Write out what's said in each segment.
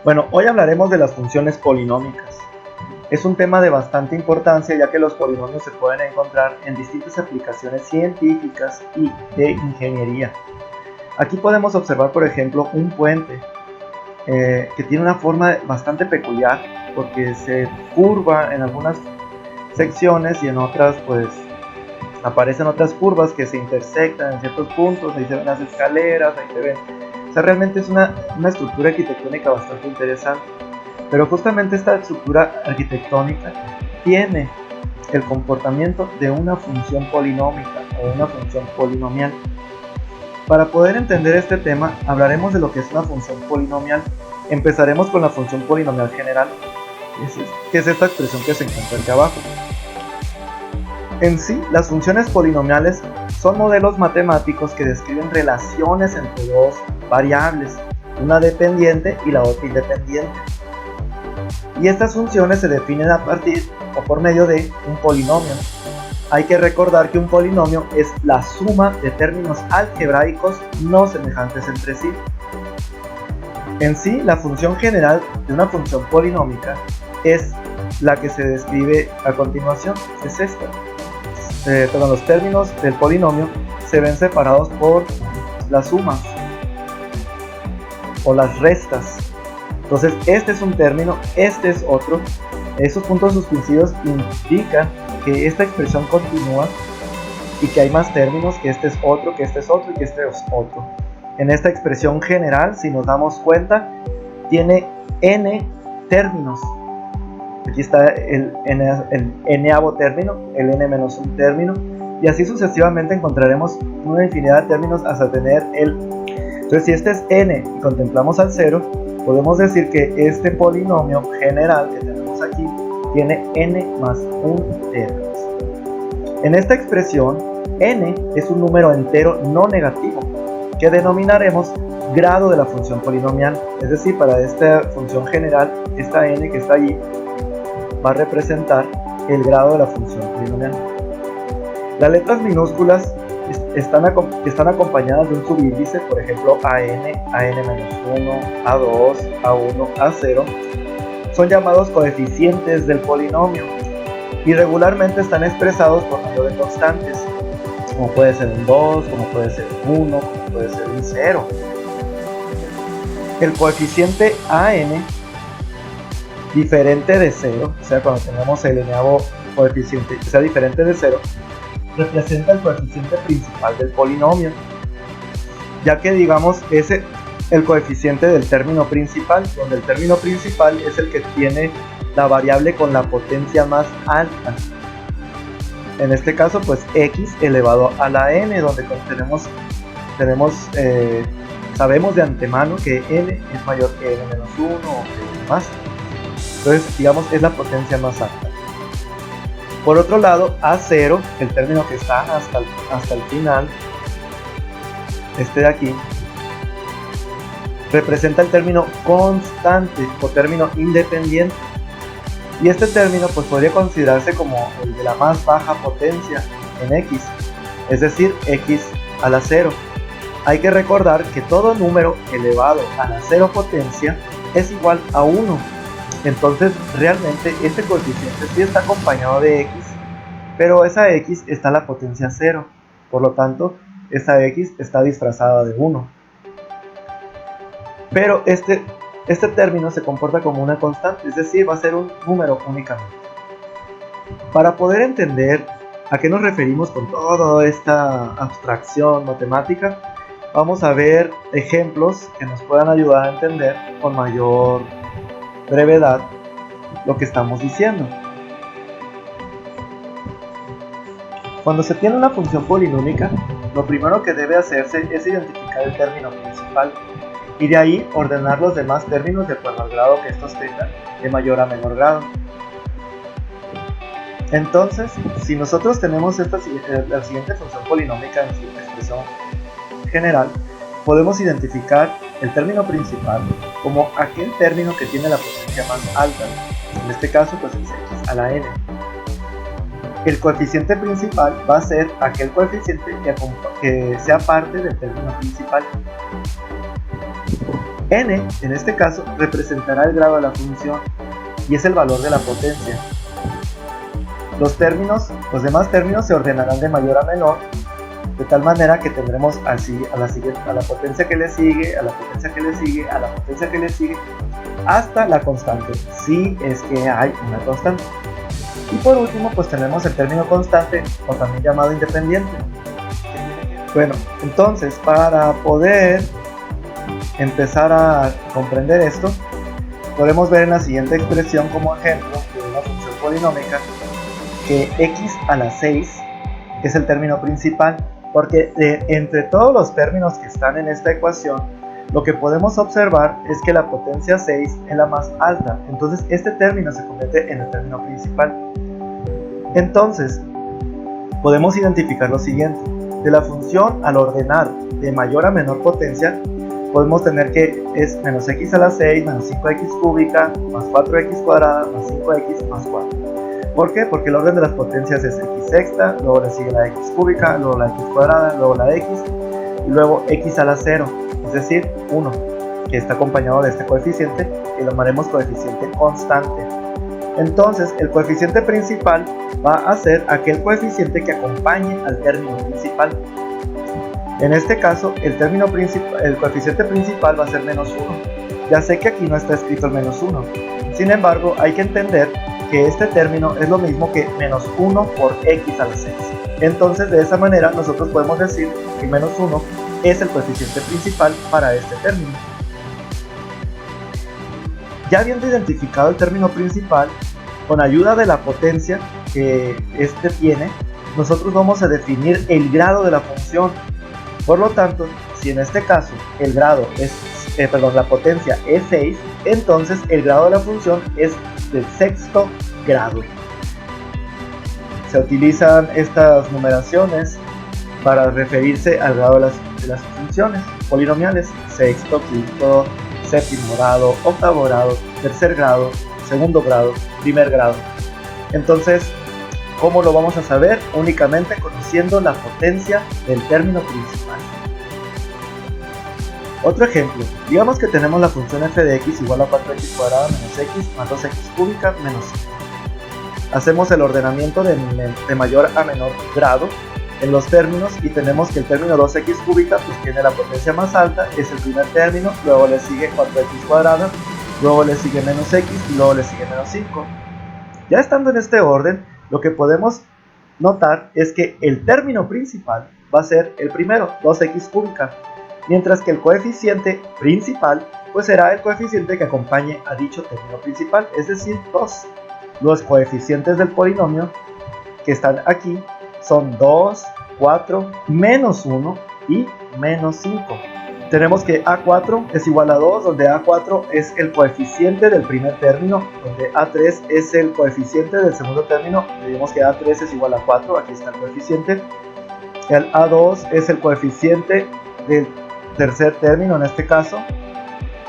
Bueno, hoy hablaremos de las funciones polinómicas. Es un tema de bastante importancia ya que los polinomios se pueden encontrar en distintas aplicaciones científicas y de ingeniería. Aquí podemos observar, por ejemplo, un puente que tiene una forma bastante peculiar porque se curva en algunas secciones y en otras pues aparecen otras curvas que se intersectan en ciertos puntos. Ahí se ven las escaleras, ahí se ven. O sea, realmente es una estructura arquitectónica bastante interesante. Pero justamente esta estructura arquitectónica tiene el comportamiento de una función polinómica o una función polinomial. Para poder entender este tema, hablaremos de lo que es una función polinomial. Empezaremos con la función polinomial general, que es esta expresión que se encuentra aquí abajo. En sí, las funciones polinomiales son modelos matemáticos que describen relaciones entre dos variables, una dependiente y la otra independiente. Y estas funciones se definen a partir o por medio de un polinomio. Hay que recordar que un polinomio es la suma de términos algebraicos no semejantes entre sí. En sí, la función general de una función polinómica es la que se describe a continuación, es esta. Los términos del polinomio se ven separados por las sumas o las restas. Entonces, este es un término, este es otro. Esos puntos suspensivos indican que esta expresión continúa y que hay más términos, que este es otro, que este es otro y que este es otro. En esta expresión general, si nos damos cuenta, tiene n términos. Aquí está el n-avo término, el n menos un término, y así sucesivamente encontraremos una infinidad de términos hasta tener el. Entonces, si este es n y contemplamos al 0, podemos decir que este polinomio general que tenemos aquí tiene n más 1 términos. En esta expresión, n es un número entero no negativo, que denominaremos grado de la función polinomial. Es decir, para esta función general, esta n que está allí va a representar el grado de la función polinomial. Las letras minúsculas están acompañadas de un subíndice, por ejemplo an-1, a2, a1, a0. Son llamados coeficientes del polinomio y regularmente están expresados por medio de constantes, como puede ser un 2, como puede ser un 1, como puede ser un 0. El coeficiente an diferente de 0, o sea, cuando tenemos el n-avo coeficiente que sea diferente de 0, representa el coeficiente principal del polinomio, ya que digamos es el coeficiente del término principal, donde el término principal es el que tiene la variable con la potencia más alta. En este caso, pues x elevado a la n, donde sabemos de antemano que n es mayor que n menos 1 o que más. Entonces, digamos, es la potencia más alta. Por otro lado, A0, el término que está hasta el final, este de aquí, representa el término constante o término independiente. Y este término pues podría considerarse como el de la más baja potencia en x, es decir, x a la 0. Hay que recordar que todo número elevado a la 0 potencia es igual a 1. Entonces, realmente este coeficiente sí está acompañado de x, pero esa x está a la potencia 0. Por lo tanto, esa x está disfrazada de 1. Pero este término se comporta como una constante, es decir, va a ser un número únicamente. Para poder entender a qué nos referimos con toda esta abstracción matemática, vamos a ver ejemplos que nos puedan ayudar a entender con mayor brevedad lo que estamos diciendo. Cuando se tiene una función polinómica, lo primero que debe hacerse es identificar el término principal y de ahí ordenar los demás términos de acuerdo al grado que estos tengan, de mayor a menor grado. Entonces, si nosotros tenemos la siguiente función polinómica en su expresión general, podemos identificar el término principal como aquel término que tiene la potencia más alta. En este caso, pues es x a la n. El coeficiente principal va a ser aquel coeficiente que sea parte del término principal. n, en este caso, representará el grado de la función y es el valor de la potencia. Los demás términos se ordenarán de mayor a menor, de tal manera que tendremos a la potencia que le sigue, a la potencia que le sigue, a la potencia que le sigue, hasta la constante, si es que hay una constante. Y por último, pues tenemos el término constante, o también llamado independiente. Bueno, entonces, para poder empezar a comprender esto, podemos ver en la siguiente expresión como ejemplo de una función polinómica que x a la 6 es el término principal, porque entre todos los términos que están en esta ecuación, lo que podemos observar es que la potencia 6 es la más alta, entonces este término se convierte en el término principal. Entonces, podemos identificar lo siguiente: de la función al ordenar de mayor a menor potencia, podemos tener que es menos x a la 6, menos 5x cúbica, más 4x cuadrada, más 5x, más 4. ¿Por qué? Porque el orden de las potencias es x sexta, luego le sigue la x cúbica, luego la x cuadrada, luego la x, y luego x a la 0, es decir, 1, que está acompañado de este coeficiente, que lo llamaremos coeficiente constante. Entonces, el coeficiente principal va a ser aquel coeficiente que acompañe al término principal. En este caso, el coeficiente principal va a ser menos 1. Ya sé que aquí no está escrito el menos 1. Sin embargo, hay que entender que este término es lo mismo que menos 1 por x a la 6. Entonces, de esa manera, nosotros podemos decir que menos 1 es el coeficiente principal para este término. Ya habiendo identificado el término principal, con ayuda de la potencia que este tiene, nosotros vamos a definir el grado de la función. Por lo tanto, si en este caso la potencia es 6, entonces el grado de la función es del sexto grado. Se utilizan estas numeraciones para referirse al grado de las funciones polinomiales: sexto, quinto, séptimo grado, octavo grado, tercer grado, segundo grado, primer grado. Entonces, ¿cómo lo vamos a saber? Únicamente conociendo la potencia del término principal. Otro ejemplo, digamos que tenemos la función f de x igual a 4x cuadrada menos x más 2x cúbica menos 5. Hacemos el ordenamiento de mayor a menor grado en los términos y tenemos que el término 2x cúbica pues tiene la potencia más alta, es el primer término, luego le sigue 4x cuadrada, luego le sigue menos x y luego le sigue menos 5. Ya estando en este orden, lo que podemos notar es que el término principal va a ser el primero, 2x cúbica, mientras que el coeficiente principal pues será el coeficiente que acompañe a dicho término principal, es decir, 2. Los coeficientes del polinomio que están aquí son 2, 4, menos 1 y menos 5. Tenemos que A4 es igual a 2, donde A4 es el coeficiente del primer término, donde A3 es el coeficiente del segundo término. Digamos que A3 es igual a 4, aquí está el coeficiente. El A2 es el coeficiente del tercer término, en este caso,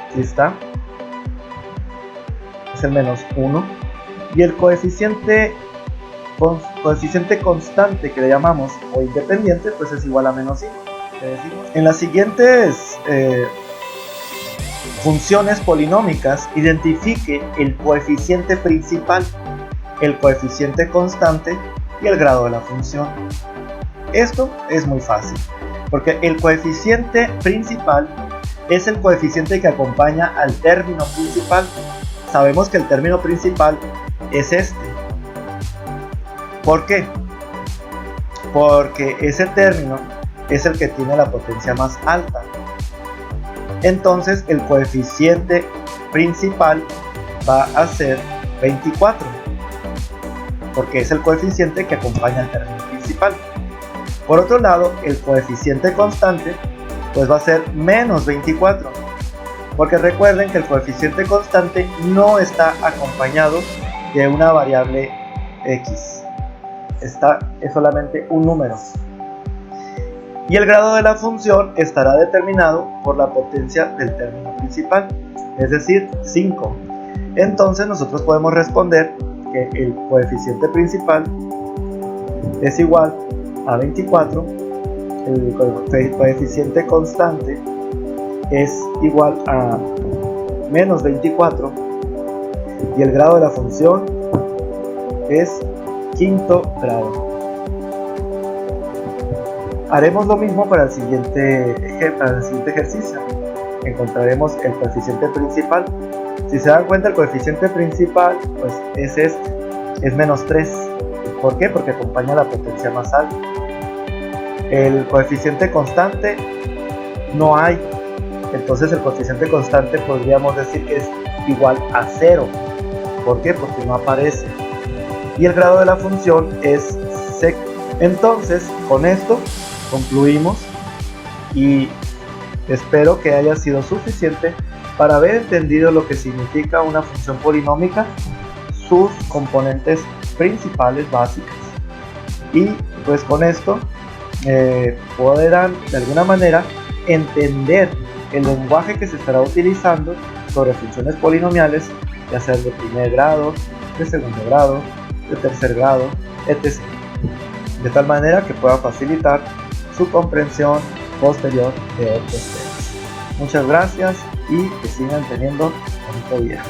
aquí está, es el menos 1. Y el coeficiente constante que le llamamos, o independiente, pues es igual a menos 5. En las siguientes funciones polinómicas, identifique el coeficiente principal, el coeficiente constante y el grado de la función. Esto es muy fácil, porque el coeficiente principal es el coeficiente que acompaña al término principal. Sabemos que el término principal es este. ¿Por qué? Porque ese término es el que tiene la potencia más alta. Entonces el coeficiente principal va a ser 24, porque es el coeficiente que acompaña al término principal. Por otro lado, el coeficiente constante pues va a ser menos 24, porque recuerden que el coeficiente constante no está acompañado de una variable x, es solamente un número. Y el grado de la función estará determinado por la potencia del término principal, es decir, 5. Entonces nosotros podemos responder que el coeficiente principal es igual a 24, el coeficiente constante es igual a menos 24 y el grado de la función es quinto grado. Haremos lo mismo para el siguiente ejercicio. Encontraremos el coeficiente principal. Si se dan cuenta, el coeficiente principal pues es este, es menos 3. ¿Por qué? Porque acompaña la potencia más alta. El coeficiente constante no hay. Entonces el coeficiente constante podríamos decir que es igual a 0. ¿Por qué? Porque no aparece. Y el grado de la función es sec. Entonces, con esto concluimos y espero que haya sido suficiente para haber entendido lo que significa una función polinómica, sus componentes principales básicas. Y pues con esto podrán de alguna manera entender el lenguaje que se estará utilizando sobre funciones polinomiales, ya sea de primer grado, de segundo grado, de tercer grado, etc. De tal manera que pueda facilitar su comprensión posterior de otros temas. Muchas gracias y que sigan teniendo un bonito día.